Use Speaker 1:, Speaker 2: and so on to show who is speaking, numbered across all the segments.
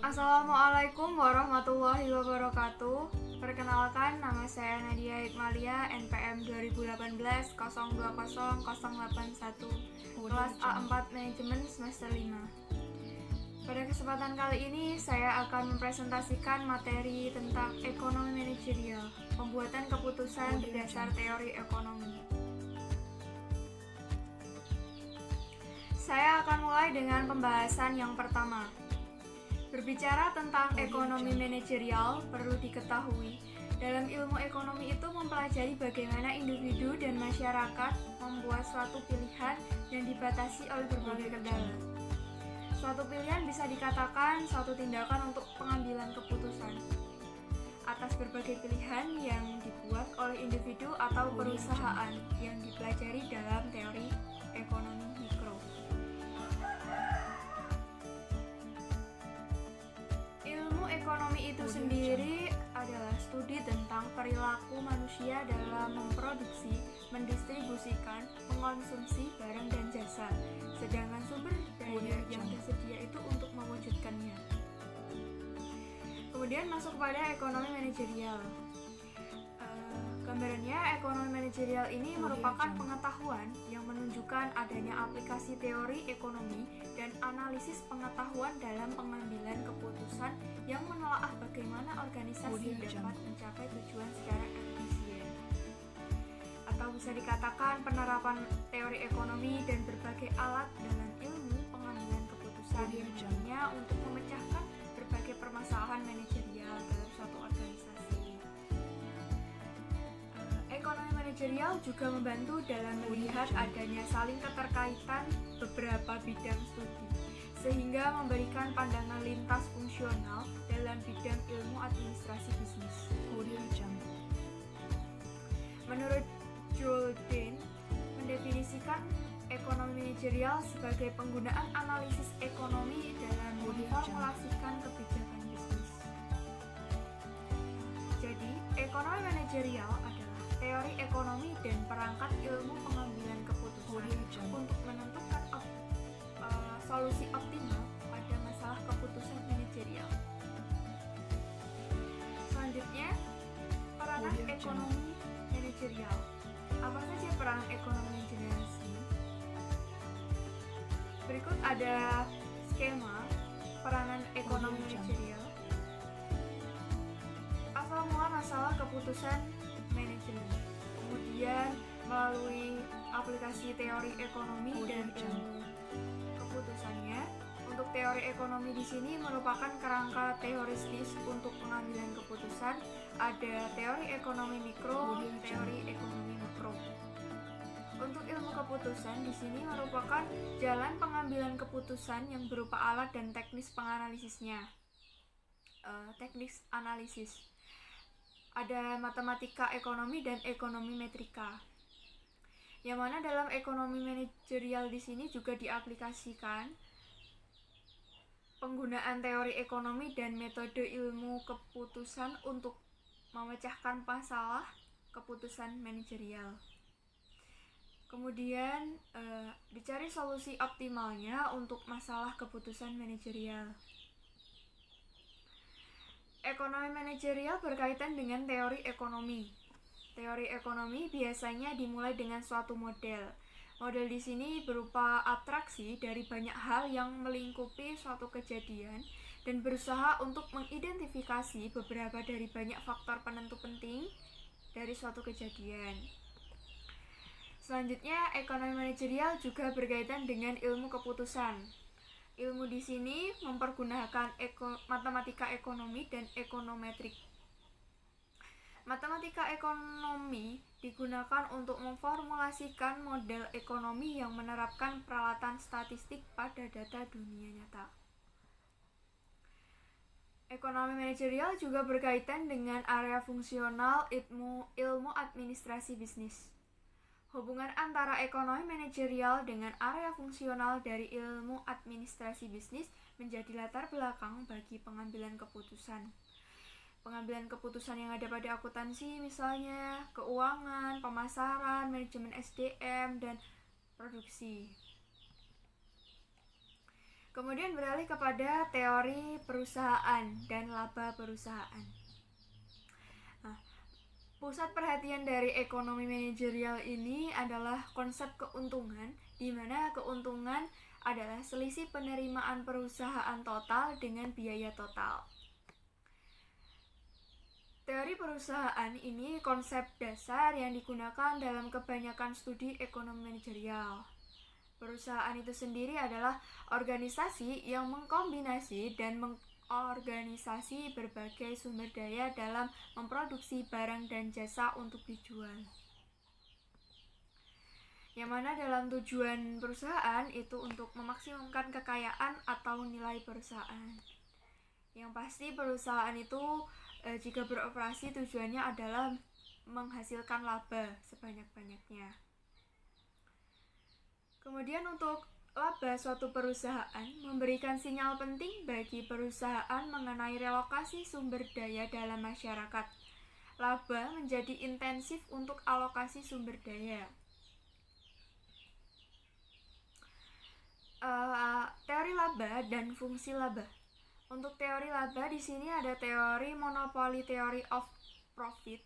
Speaker 1: Assalamualaikum warahmatullahi wabarakatuh. Perkenalkan, nama saya Nadia Hikmalia, NPM 2018-020081, kelas A4 Manajemen semester 5. Pada kesempatan kali ini, saya akan mempresentasikan materi tentang ekonomi manajerial, pembuatan keputusan berdasar teori ekonomi. Saya akan mulai dengan pembahasan yang pertama. Berbicara tentang ekonomi manajerial, perlu diketahui, dalam ilmu ekonomi itu mempelajari bagaimana individu dan masyarakat membuat suatu pilihan yang dibatasi oleh berbagai kendala. Suatu pilihan bisa dikatakan suatu tindakan untuk pengambilan keputusan atas berbagai pilihan yang dibuat oleh individu atau perusahaan yang dipelajari dalam teori ekonomi mikro. Ekonomi itu sendiri adalah studi tentang perilaku manusia dalam memproduksi, mendistribusikan, mengkonsumsi barang dan jasa, sedangkan sumber daya yang tersedia itu untuk mewujudkannya. Kemudian masuk kepada ekonomi manajerial. Gambarannya, ekonomi manajerial ini merupakan pengetahuan yang menunjukkan adanya aplikasi teori ekonomi dan analisis pengetahuan dalam pengambilan keputusan yang menelaah bagaimana organisasi dapat mencapai tujuan secara efisien. Atau bisa dikatakan penerapan teori ekonomi dan berbagai alat dalam ilmu pengambilan keputusan yang tujuannya untuk memecahkan berbagai permasalahan manajerial dalam suatu organisasi. Ekonomi manajerial juga membantu dalam melihat adanya saling keterkaitan beberapa bidang studi, sehingga memberikan pandangan lintas fungsional dalam bidang ilmu administrasi bisnis. Menurut Joel Dane, mendefinisikan ekonomi manajerial sebagai penggunaan analisis ekonomi dalam memformulasikan kebijakan bisnis. Jadi, ekonomi manajerial adalah teori ekonomi dan perangkat ilmu pengambilan keputusan untuk menentukan solusi optimal pada masalah keputusan manajerial. Selanjutnya, peranan ekonomi manajerial. Apa saja peranan ekonomi manajerial ini? Berikut ada skema peranan ekonomi manajerial. Asal mula masalah keputusan manajemen, kemudian melalui aplikasi teori ekonomi dan ilmu keputusannya. Untuk teori ekonomi di sini merupakan kerangka teoristis untuk pengambilan keputusan. Ada teori ekonomi mikro, teori ekonomi makro. Untuk ilmu keputusan di sini merupakan jalan pengambilan keputusan yang berupa alat dan teknis penganalisisnya. Teknis analisis. Ada matematika ekonomi dan ekonomi metrika. Yang mana dalam ekonomi manajerial di sini juga diaplikasikan penggunaan teori ekonomi dan metode ilmu keputusan untuk memecahkan masalah keputusan manajerial. Kemudian dicari solusi optimalnya untuk masalah keputusan manajerial. Ekonomi manajerial berkaitan dengan teori ekonomi. Teori ekonomi biasanya dimulai dengan suatu model. Model di sini berupa abstraksi dari banyak hal yang melingkupi suatu kejadian dan berusaha untuk mengidentifikasi beberapa dari banyak faktor penentu penting dari suatu kejadian. Selanjutnya, ekonomi manajerial juga berkaitan dengan ilmu keputusan. Ilmu di sini mempergunakan matematika ekonomi dan ekonometrik. Matematika ekonomi digunakan untuk memformulasikan model ekonomi yang menerapkan peralatan statistik pada data dunia nyata. Ekonomi manajerial juga berkaitan dengan area fungsional ilmu administrasi bisnis. Hubungan antara ekonomi manajerial dengan area fungsional dari ilmu administrasi bisnis menjadi latar belakang bagi pengambilan keputusan. Pengambilan keputusan yang ada pada akuntansi misalnya keuangan, pemasaran, manajemen SDM, dan produksi. Kemudian beralih kepada teori perusahaan dan laba perusahaan. Nah, pusat perhatian dari ekonomi manajerial ini adalah konsep keuntungan, di mana keuntungan adalah selisih penerimaan perusahaan total dengan biaya total. Teori perusahaan ini konsep dasar yang digunakan dalam kebanyakan studi ekonomi manajerial. Perusahaan itu sendiri adalah organisasi yang mengkombinasi dan mengorganisasi berbagai sumber daya dalam memproduksi barang dan jasa untuk dijual. Yang mana dalam tujuan perusahaan itu untuk memaksimumkan kekayaan atau nilai perusahaan. Yang pasti perusahaan itu jika beroperasi tujuannya adalah menghasilkan laba sebanyak-banyaknya. Kemudian untuk laba suatu perusahaan memberikan sinyal penting bagi perusahaan mengenai relokasi sumber daya dalam masyarakat. Laba menjadi intensif untuk alokasi sumber daya. Teori laba dan fungsi laba. Untuk teori laba di sini ada teori monopoly theory of profit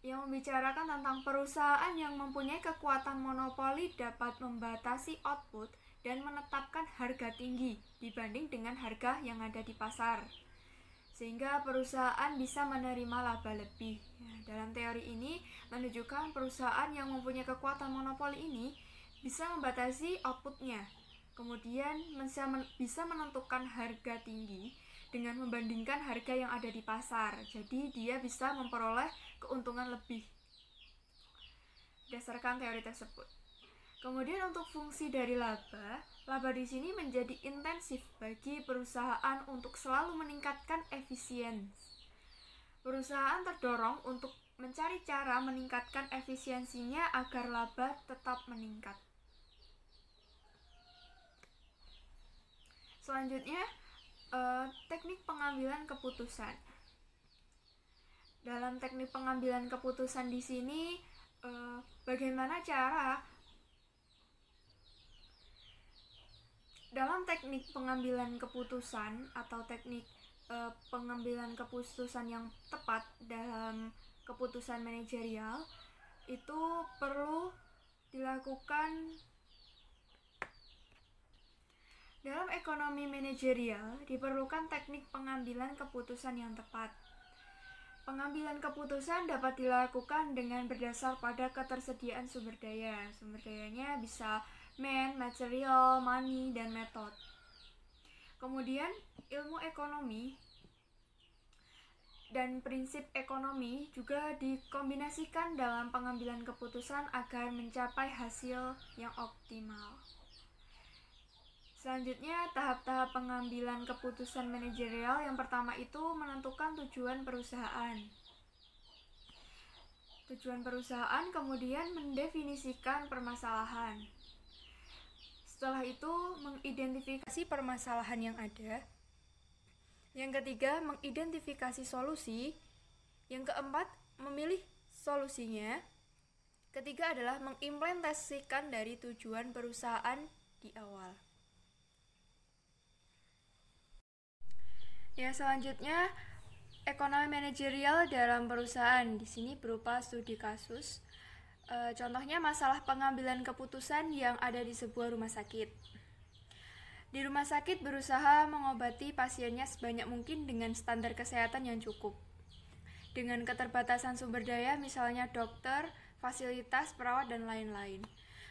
Speaker 1: yang membicarakan tentang perusahaan yang mempunyai kekuatan monopoli dapat membatasi output dan menetapkan harga tinggi dibanding dengan harga yang ada di pasar, sehingga perusahaan bisa menerima laba lebih. Dalam teori ini menunjukkan perusahaan yang mempunyai kekuatan monopoli ini bisa membatasi outputnya, kemudian bisa menentukan harga tinggi dengan membandingkan harga yang ada di pasar. Jadi dia bisa memperoleh keuntungan lebih berdasarkan teori tersebut. Kemudian untuk fungsi dari laba di sini menjadi intensif bagi perusahaan untuk selalu meningkatkan efisiensi. Perusahaan terdorong untuk mencari cara meningkatkan efisiensinya agar laba tetap meningkat. Selanjutnya, teknik pengambilan keputusan. Dalam teknik pengambilan keputusan di sini, bagaimana cara dalam teknik pengambilan keputusan atau teknik pengambilan keputusan yang tepat dalam keputusan manajerial itu perlu dilakukan. Dalam ekonomi manajerial diperlukan teknik pengambilan keputusan yang tepat. Pengambilan keputusan dapat dilakukan dengan berdasar pada ketersediaan sumber daya. Sumber dayanya bisa material, money, dan metode. Kemudian ilmu ekonomi dan prinsip ekonomi juga dikombinasikan dalam pengambilan keputusan agar mencapai hasil yang optimal. Selanjutnya, tahap-tahap pengambilan keputusan manajerial. Yang pertama itu menentukan tujuan perusahaan. Tujuan perusahaan, kemudian mendefinisikan permasalahan. Setelah itu, mengidentifikasi permasalahan yang ada. Yang ketiga, mengidentifikasi solusi. Yang keempat, memilih solusinya. Ketiga adalah mengimplementasikan dari tujuan perusahaan di awal. Ya, selanjutnya ekonomi manajerial dalam perusahaan. Di sini berupa studi kasus. Contohnya masalah pengambilan keputusan yang ada di sebuah rumah sakit. Di rumah sakit berusaha mengobati pasiennya sebanyak mungkin dengan standar kesehatan yang cukup. Dengan keterbatasan sumber daya, misalnya dokter, fasilitas, perawat, dan lain-lain.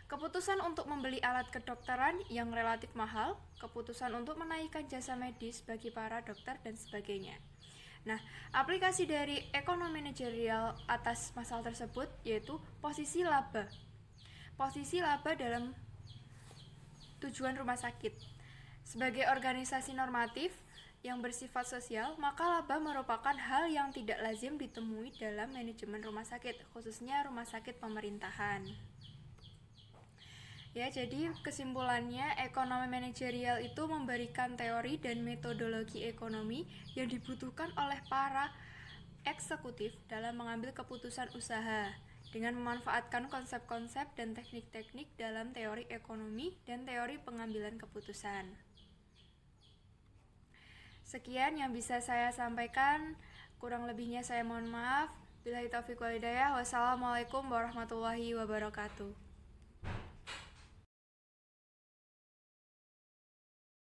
Speaker 1: Keputusan untuk membeli alat kedokteran yang relatif mahal, keputusan untuk menaikkan jasa medis bagi para dokter, dan sebagainya. Nah, aplikasi dari ekonomi manajerial atas masalah tersebut yaitu posisi laba. Posisi laba dalam tujuan rumah sakit. Sebagai organisasi normatif yang bersifat sosial, maka laba merupakan hal yang tidak lazim ditemui dalam manajemen rumah sakit, khususnya rumah sakit pemerintahan. Ya, jadi kesimpulannya ekonomi manajerial itu memberikan teori dan metodologi ekonomi yang dibutuhkan oleh para eksekutif dalam mengambil keputusan usaha dengan memanfaatkan konsep-konsep dan teknik-teknik dalam teori ekonomi dan teori pengambilan keputusan. Sekian yang bisa saya sampaikan, kurang lebihnya saya mohon maaf. Billahi taufiq wal hidayah. Wassalamualaikum warahmatullahi wabarakatuh.